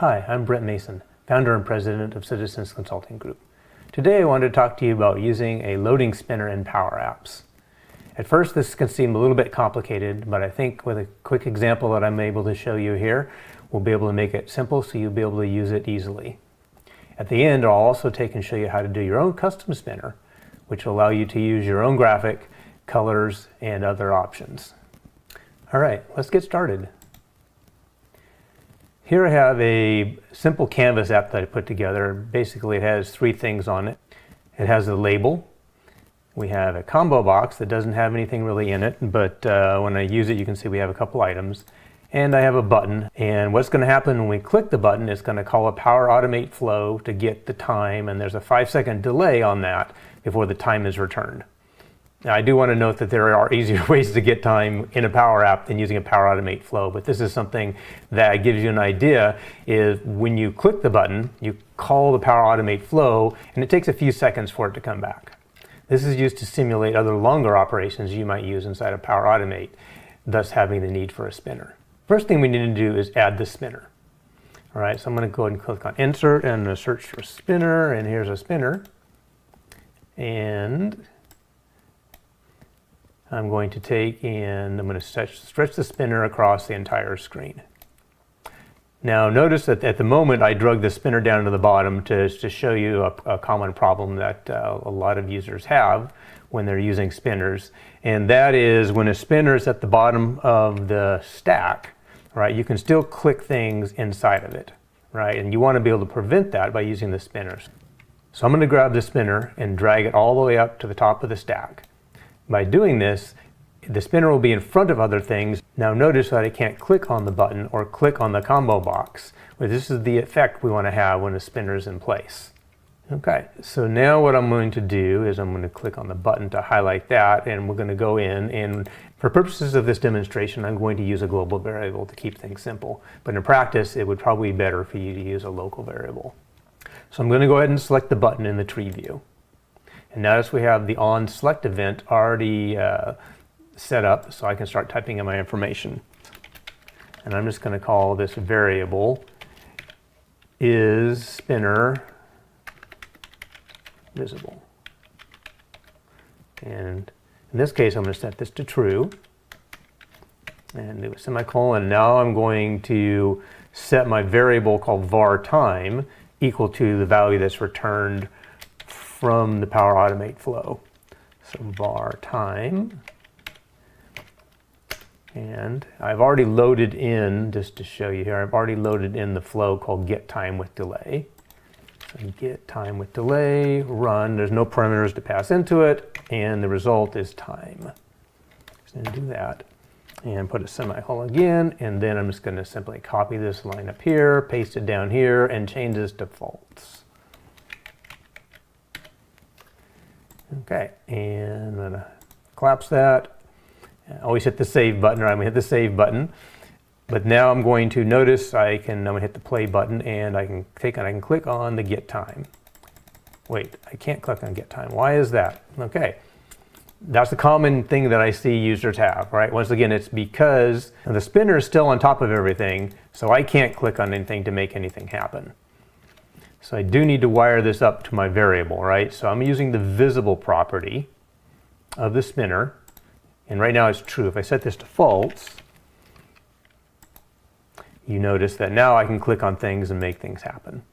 Hi, I'm Brent Mason, founder and president of Citizens Consulting Group. Today I wanted to talk to you about using a loading spinner in Power Apps. At first this can seem a little bit complicated, but I think with a quick example that I'm able to show you here, we'll be able to make it simple so you'll be able to use it easily. At the end, I'll also take and show you how to do your own custom spinner, which will allow you to use your own graphic, colors, and other options. All right, let's get started. Here I have a simple canvas app that I put together. Basically it has three things on it. It has a label. We have a combo box that doesn't have anything really in it, but when I use it you can see we have a couple items. And I have a button, and what's going to happen when we click the button is going to call a Power Automate flow to get the time, and there's a 5-second delay on that before the time is returned. Now, I do want to note that there are easier ways to get time in a Power App than using a Power Automate flow, but this is something that gives you an idea. Is when you click the button, you call the Power Automate flow, and it takes a few seconds for it to come back. This is used to simulate other longer operations you might use inside of Power Automate, thus having the need for a spinner. First thing we need to do is add the spinner. All right, so I'm going to go ahead and click on Insert, and I'm going to search for spinner, and here's a spinner. And I'm going to take and I'm going to stretch the spinner across the entire screen. Now notice that at the moment I drug the spinner down to the bottom to show you a common problem that a lot of users have when they're using spinners, and that is when a spinner is at the bottom of the stack, right, you can still click things inside of it, right, and you want to be able to prevent that by using the spinners. So I'm going to grab the spinner and drag it all the way up to the top of the stack. By doing this, the spinner will be in front of other things. Now notice that I can't click on the button or click on the combo box, but this is the effect we want to have when the spinner is in place. Okay, so now what I'm going to do is I'm going to click on the button to highlight that, and we're going to go in, and for purposes of this demonstration I'm going to use a global variable to keep things simple, but in practice it would probably be better for you to use a local variable. So I'm going to go ahead and select the button in the tree view. And notice we have the on select event already set up, so I can start typing in my information. And I'm just going to call this variable is spinner visible. And in this case I'm going to set this to true and do a semicolon. Now I'm going to set my variable called var time equal to the value that's returned from the Power Automate flow. So var time, and I've already loaded in, just to show you here, I've already loaded in the flow called get time with delay. So get time with delay, run, there's no parameters to pass into it, and the result is time. Just going to do that and put a semicolon again, and then I'm just going to simply copy this line up here, paste it down here, and change this to false. Okay, and I'm going to collapse that. Always hit the save button, or I'm going to hit the save button. But now I'm going to notice I'm going to hit the play button, and I can click on the get time. Wait, I can't click on get time. Why is that? Okay, that's the common thing that I see users have, right? Once again, it's because the spinner is still on top of everything, so I can't click on anything to make anything happen. So I do need to wire this up to my variable, right? So I'm using the visible property of the spinner, and right now it's true. If I set this to false, you notice that now I can click on things and make things happen.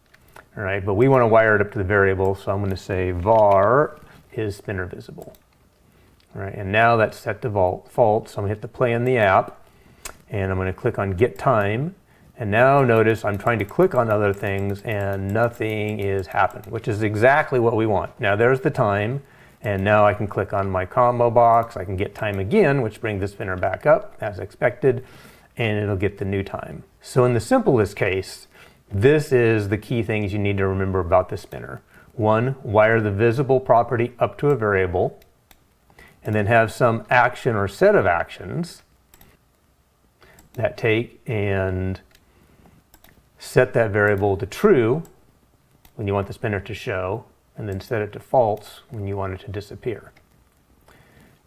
All right, but we want to wire it up to the variable, so I'm going to say var is spinner visible. All right, and now that's set to false, so I'm going to hit the play in the app, and I'm going to click on get time. And now notice I'm trying to click on other things and nothing is happening, which is exactly what we want. Now there's the time, and now I can click on my combo box. I can get time again, which brings the spinner back up as expected, and it'll get the new time. So in the simplest case, this is the key things you need to remember about the spinner. One, wire the visible property up to a variable, and then have some action or set of actions that take and set that variable to true when you want the spinner to show, and then set it to false when you want it to disappear.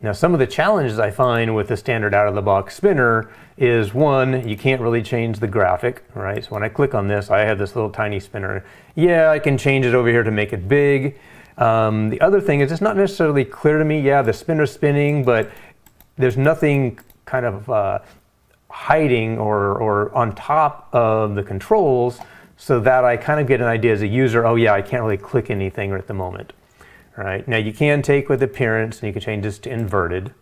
Now, some of the challenges I find with the standard out-of-the-box spinner is, one, you can't really change the graphic, right? So when I click on this, I have this little tiny spinner. Yeah, I can change it over here to make it big. The other thing is it's not necessarily clear to me, yeah, the spinner's spinning, but there's nothing kind of hiding or on top of the controls so that I kind of get an idea as a user, oh yeah, I can't really click anything at the moment. All right, now you can take with appearance and you can change this to inverted.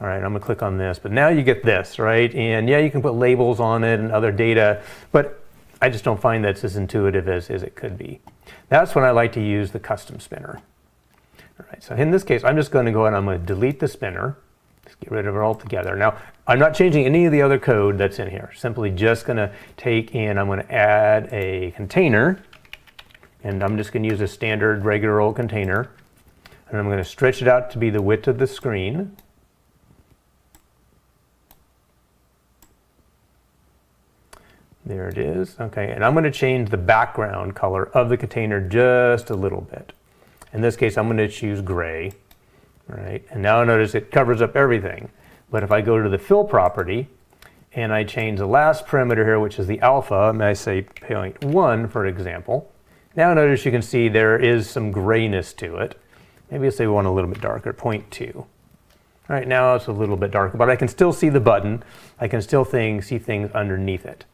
All right, I'm gonna click on this, but now you get this, right? And yeah, you can put labels on it and other data, but I just don't find that's as intuitive as it could be. That's when I like to use the custom spinner. All right, so in this case, I'm just gonna go ahead and I'm gonna delete the spinner. Just get rid of it altogether. Now, I'm not changing any of the other code that's in here. Simply just gonna take and I'm gonna add a container. And I'm just going to use a standard regular old container. And I'm going to stretch it out to be the width of the screen. There it is. Okay, and I'm going to change the background color of the container just a little bit. In this case, I'm going to choose gray. Right? And now notice it covers up everything. But if I go to the fill property and I change the last parameter here, which is the alpha, and I say 0.1 for example, now notice you can see there is some grayness to it. Maybe let's say we want a little bit darker, 0.2. All right, now it's a little bit darker, but I can still see the button. I can still see things underneath it.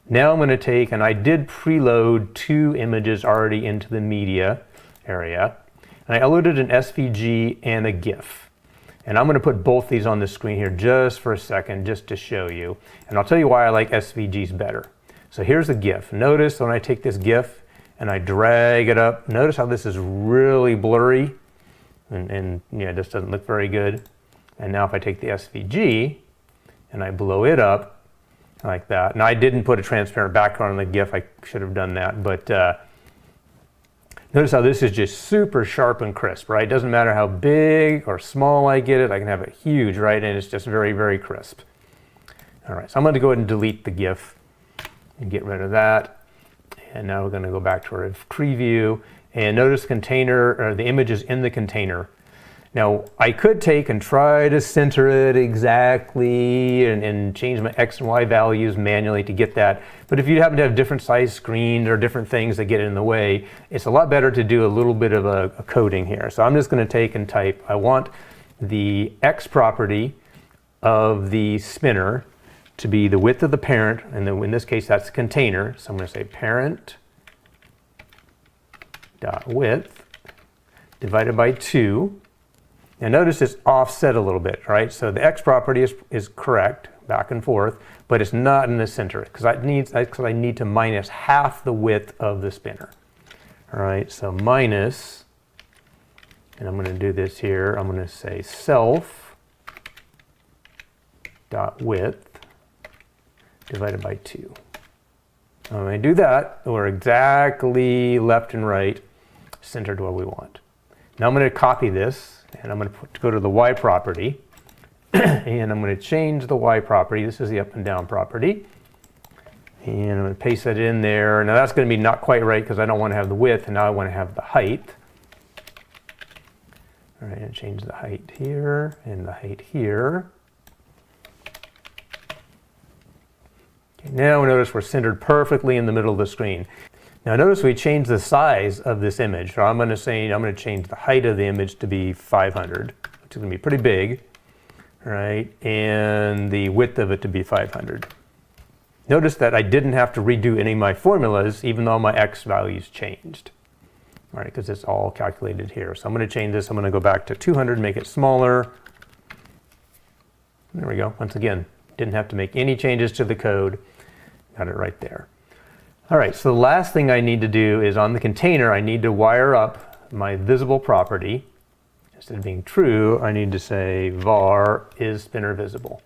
Now I'm going to take, and I did preload 2 images already into the media area. And I loaded an SVG and a GIF. And I'm going to put both these on the screen here just for a second, just to show you. And I'll tell you why I like SVGs better. So here's the GIF. Notice when I take this GIF, and I drag it up. Notice how this is really blurry and yeah, this doesn't look very good. And now if I take the SVG and I blow it up like that. Now I didn't put a transparent background on the GIF. I should have done that, but notice how this is just super sharp and crisp, right? It doesn't matter how big or small I get it. I can have it huge, right? And it's just very, very crisp. All right, so I'm going to go ahead and delete the GIF and get rid of that. And now we're going to go back to our preview and notice container, or the image is in the container. Now I could take and try to center it exactly and change my X and Y values manually to get that. But if you happen to have different size screens or different things that get in the way, it's a lot better to do a little bit of a coding here. So I'm just going to take and type, I want the X property of the spinner to be the width of the parent, and then in this case that's the container. So I'm going to say parent dot width divided by 2. Now notice it's offset a little bit, right? So the X property is correct, back and forth, but it's not in the center because I need to minus half the width of the spinner. All right, so minus, and I'm going to do this here. I'm going to say self dot width divided by 2. When I do that, we're exactly left and right centered where we want. Now I'm going to copy this and I'm going to go to the Y property and I'm going to change the Y property. This is the up and down property. And I'm going to paste that in there. Now that's going to be not quite right because I don't want to have the width and now I want to have the height. All right, and change the height here and the height here. Now notice we're centered perfectly in the middle of the screen. Now notice we changed the size of this image. So I'm going to change the height of the image to be 500, which is going to be pretty big, right? And the width of it to be 500. Notice that I didn't have to redo any of my formulas, even though my X values changed, all right? Because it's all calculated here. So I'm going to change this. I'm going to go back to 200, make it smaller. There we go. Once again, didn't have to make any changes to the code. Got it right there. All right, so the last thing I need to do is on the container, I need to wire up my visible property. Instead of being true, I need to say var is spinner visible.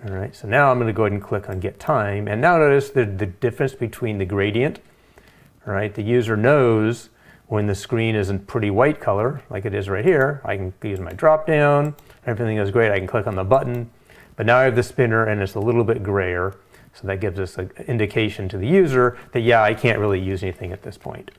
All right, so now I'm going to go ahead and click on get time. And now notice the difference between the gradient. All right, the user knows when the screen is in pretty white color, like it is right here. I can use my drop down. Everything is great. I can click on the button. But now I have the spinner and it's a little bit grayer. So that gives us an indication to the user that, yeah, I can't really use anything at this point.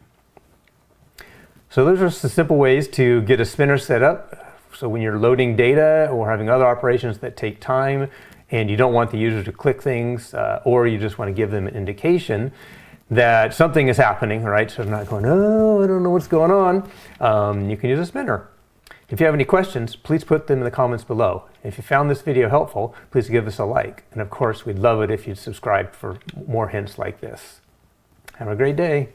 So those are some simple ways to get a spinner set up So when you're loading data or having other operations that take time and you don't want the user to click things, or you just want to give them an indication that something is happening, right? So they're not going, oh, I don't know what's going on. You can use a spinner. If you have any questions, please put them in the comments below. If you found this video helpful, please give us a like. And of course, we'd love it if you'd subscribe for more hints like this. Have a great day.